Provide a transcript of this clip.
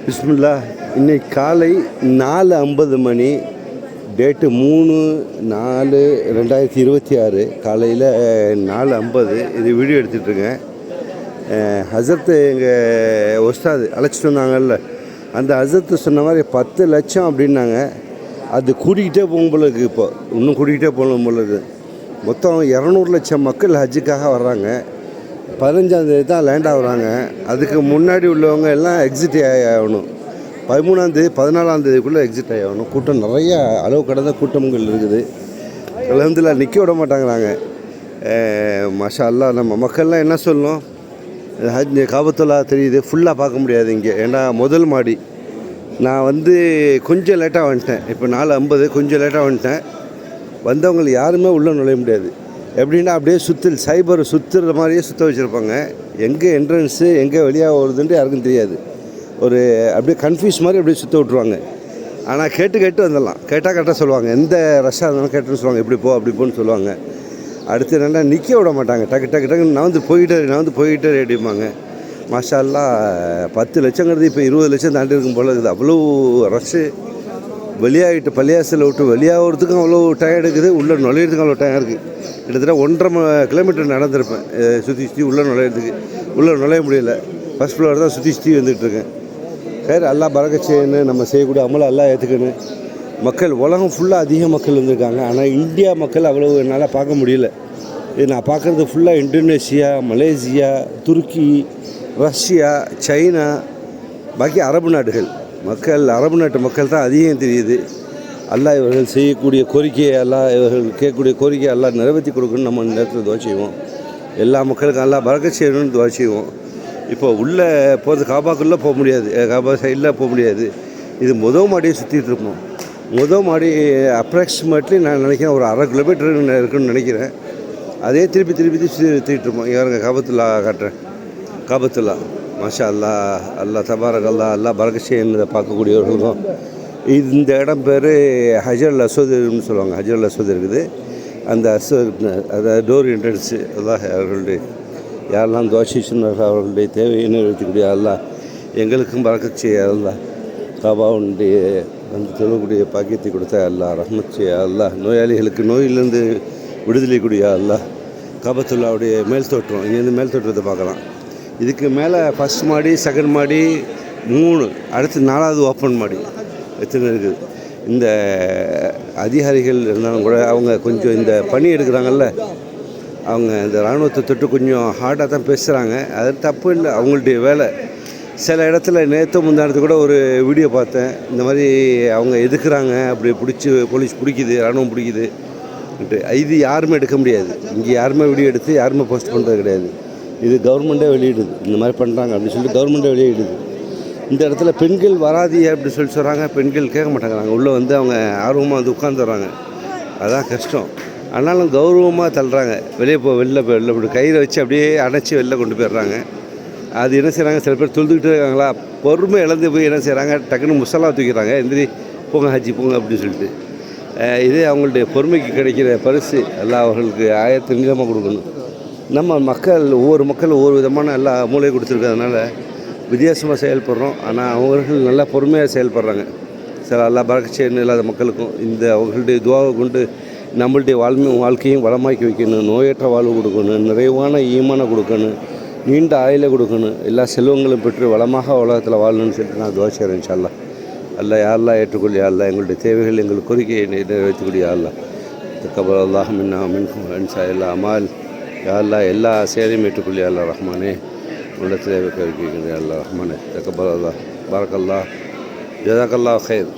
பிஸ்மில்லா. இன்னைக்கு காலை 4:50 மணி, டேட்டு 3/4/2026 காலையில் 4:50. இது வீடியோ எடுத்துகிட்ருக்கேன். ஹசரத்து எங்கள் ஒஸ்தாது அழைச்சிட்டு வந்தாங்கல்ல, அந்த ஹசரத்து சொன்ன மாதிரி 10 லட்சம் அப்படின்னாங்க. அது கூட்டிக்கிட்டே போகும் போல இருக்குது. இப்போ இன்னும் கூட்டிக்கிட்டே போகணும் போல இருக்குது. மொத்தம் 200 லட்சம் மக்கள் ஹஜ்ஜுக்காக வர்றாங்க. 15ஆம் தேதி தான் லேண்ட் ஆகுறாங்க. அதுக்கு முன்னாடி உள்ளவங்க எல்லாம் எக்ஸிட் ஆகணும். 13ஆம் தேதி 14ஆம் தேதிக்குள்ளே எக்ஸிட் ஆகணும். கூட்டம் நிறையா, அளவு கடந்த கூட்டங்கள் இருக்குது. அல்ஹம்துலில்லாஹ் நிற்க விட மாட்டாங்கிறாங்க. மாஷா அல்லாஹ். நம்ம மக்கள்லாம் என்ன சொல்லணும், ஹஜ் காபத்துல்லா தெரியுது, ஃபுல்லாக பார்க்க முடியாது இங்கே. ஏன்னா முதல் மாடி. நான் கொஞ்சம் லேட்டாக வந்துட்டேன். இப்போ 4:50 கொஞ்சம் லேட்டாக வந்துட்டேன். வந்தவங்க யாருமே உள்ளே நுழைய முடியாது. எப்படின்னா அப்படியே சைபர் சுற்றுற மாதிரியே சுற்ற வச்சுருப்பாங்க. எங்கே என்ட்ரன்ஸு எங்கே வெளியாக வருதுன்ட்டு யாருக்கும் தெரியாது. அப்படியே கன்ஃபியூஸ் மாதிரி அப்படியே சுற்ற விட்ருவாங்க. ஆனால் கேட்டு வந்துடலாம். கேட்டால் கரெக்டாக சொல்லுவாங்க. எந்த ரஷ்ஷாக இருந்தாலும் கேட்டுன்னு சொல்லுவாங்க, இப்படி போ அப்படி போன்னு சொல்லுவாங்க. அடுத்து நல்லா நிற்க விட மாட்டாங்க. டக்கு நான் போயிட்டே ரெடிப்பாங்க. மாஷா அல்லாஹ். 10 லட்சங்கிறது இப்போ 20 லட்சம் தாண்டி இருக்கும் போல இருக்குது. அவ்வளோ ரஷ்ஷு. வெளியாகிட்டு பள்ளியாசலில் விட்டு வெளியாகிறதுக்கும் அவ்வளோ டயம் எடுக்குது, உள்ளே நுழையிறதுக்கும் அவ்வளோ டயம் இருக்குது. கிட்டத்தட்ட 1.5 கிலோமீட்டர் நடந்திருப்பேன் சுற்றி உள்ளே நுழையிறதுக்கு. உள்ளே நுழைய முடியல. ஃபஸ்ட் ஃப்ளோர் தான் சுற்றி வந்துகிட்ருக்கேன். சரி, அல்லா பரக்கத் செய்யணும். நம்ம செய்யக்கூடிய அமலை எல்லாம் ஏற்றுக்கணும். மக்கள் உலகம் ஃபுல்லாக அதிக மக்கள் வந்திருக்காங்க. ஆனால் இந்தியா மக்கள் அவ்வளோ என்னால் பார்க்க முடியல. இது நான் பார்க்குறது ஃபுல்லாக இந்தோனேஷியா, மலேசியா, துருக்கி, ரஷ்யா, சைனா, பாக்கி அரபு நாடுகள் மக்கள். அரபு நாட்டு மக்கள் தான் அதிகம் தெரியுது. அல்லாஹ் இவர்கள் செய்யக்கூடிய கோரிக்கையை, இவர்கள் கேட்கக்கூடிய கோரிக்கையை எல்லாம் நிறைவேற்றி கொடுக்கணும்னு நம்ம நேரத்தில் துவா செய்வோம். எல்லா மக்களுக்கும் எல்லாம் பரக்கத் செய்யணும்னு துவா செய்வோம். இப்போ உள்ளே போகிறது காபாக்குள்ளே போக முடியாது, காபா சைடில் போக முடியாது. இது மாடியை சுற்றிட்டு இருப்போம். மாடி அப்ராக்சிமேட்லி நான் நினைக்கிறேன் ஒரு 1/2 கிலோமீட்டர் இருக்குன்னு நினைக்கிறேன். அதே திருப்பி சுற்றிட்டு இருப்போம். இங்கே காபத்துல்லா காட்டுறேன். காபத்துல்லா மாஷா அல்லாஹ். அல்லாஹ் தபாரக் அல்லாஹ். அல்லாஹ் பரக்கத் செய்யணுன்றதை பார்க்கக்கூடியவர்களுக்கும். இந்த இடம் பேர் ஹஜர் அஸ்வத்னு சொல்லுவாங்க. ஹஜர் அஸ்வத் இருக்குது. அந்த அதாவது டோர் என்ட்ரன்ஸு. அல்லாஹ் அவர்களுடைய யாரெல்லாம் துவாசிச்சுன்னார்கள் அவர்களுடைய தேவையை நிறைவேற்றக்கூடிய அல்லாஹ் எங்களுக்கும் பரக்கத் செய்ய அல்லாஹ். காபாவுடைய சொல்லக்கூடிய பாக்கியத்தை கொடுத்த அல்லாஹ் ரஹ்மத் செய்ய அல்லாஹ். நோயாளிகளுக்கு நோயிலிருந்து விடுதலை கூடிய அல்லாஹ். காபத்துல்லாவுடைய மேல் தோற்றம், இங்கேருந்து மேல் தோற்றத்தை பார்க்கலாம். இதுக்கு மேலே ஃபஸ்ட் மாடி, செகண்ட் மாடி, 3, அடுத்து 4வது ஓப்பன் மாடி எத்தனை இருக்குது. இந்த அதிகாரிகள் இருந்தாலும் கூட அவங்க கொஞ்சம் இந்த பணி எடுக்கிறாங்கல்ல, அவங்க இந்த இராணுவத்தை தொட்டு கொஞ்சம் ஹார்டாக தான் பேசுகிறாங்க. அது தப்பு இல்லை, அவங்களுடைய வேலை. சில இடத்துல நேற்று முந்தானத்து கூட ஒரு வீடியோ பார்த்தேன். இந்த மாதிரி அவங்க எதுக்குறாங்க, அப்படி போலீஸ் பிடிக்குது, இராணுவம் பிடிக்குது. இது யாருமே எடுக்க முடியாது. இங்கே யாருமே வீடியோ எடுத்து யாருமே போஸ்ட் பண்ணுறது கிடையாது. இது கவர்மெண்ட்டே வெளியிடுது. இந்த மாதிரி பண்ணுறாங்க அப்படின்னு சொல்லிட்டு கவர்மெண்ட்டே வெளியிடுது. இந்த இடத்துல பெண்கள் வராதிய அப்படி சொல்கிறாங்க. பெண்கள் கேட்க மாட்டேங்கிறாங்க. உள்ளே அவங்க ஆர்வமாக உட்காந்துடுறாங்க. அதான் கஷ்டம். ஆனாலும் கௌரவமாக தள்ளுறாங்க. வெளில போய் கயிறை வச்சு அப்படியே அணைச்சி வெளில கொண்டு போயிடுறாங்க. அது என்ன செய்கிறாங்க, சில பேர் தொழுதுகிட்டே இருக்காங்களா, பொறுமை இழந்து போய் என்ன செய்கிறாங்க, டக்குன்னு முசல்லா தூக்கிறாங்க. எந்திரி போங்க ஹஜ்ஜி போங்க அப்படின்னு சொல்லிட்டு. இது அவங்களுடைய பொறுமைக்கு கிடைக்கிற பரிசு. எல்லாம் அவர்களுக்கு ஆயத்தை நீளமாக கொடுக்கணும். நம்ம ஒவ்வொரு மக்கள் ஒவ்வொரு விதமான எல்லா மூலையை கொடுத்துருக்கிறதுனால வித்தியாசமாக செயல்படுறோம். ஆனால் அவர்கள் நல்லா பொறுமையாக செயல்படுறாங்க. சில எல்லாம் பரக்கத் செய்யணும் இல்லாத மக்களுக்கும். அவர்களுடைய துவாவை கொண்டு நம்மளுடைய வாழ்க்கையும் வளமாக்கி வைக்கணும். நோயற்ற வாழ்வு கொடுக்கணும். நிறைவான ஈமானை கொடுக்கணும். நீண்ட ஆயுளை கொடுக்கணும். எல்லா செல்வங்களும் பெற்று வளமாக உலகத்தில் வாழணும்னு சொல்லிட்டு நான் துவா செய்கிறேன். இன்ஷா அல்லாஹ். அல்லாஹ் யாரெல்லாம் ஏற்றுக்கொள்ளி அல்லாஹ் எங்களுடைய தேவைகள், எங்கள் கோரிக்கையை நிறைவேற்றக்கூடிய அல்லாஹ். தக்கபல் அல்லாஹ் மின்னா மின்கும் அன்சா எல்லா அமால். யாரெல்லாம் எல்லா சேரையும் ஏற்றுக்கொள்ளி அல்லாஹ் ரஹ்மானே. உள்ள தேவை கோரிக்கை அல்லாஹ் ரஹ்மானே. தக்கபல் அல்லாஹ். பாரக் அல்லாஹ். ஜஸாக் அல்லாஹ் ஹைர்.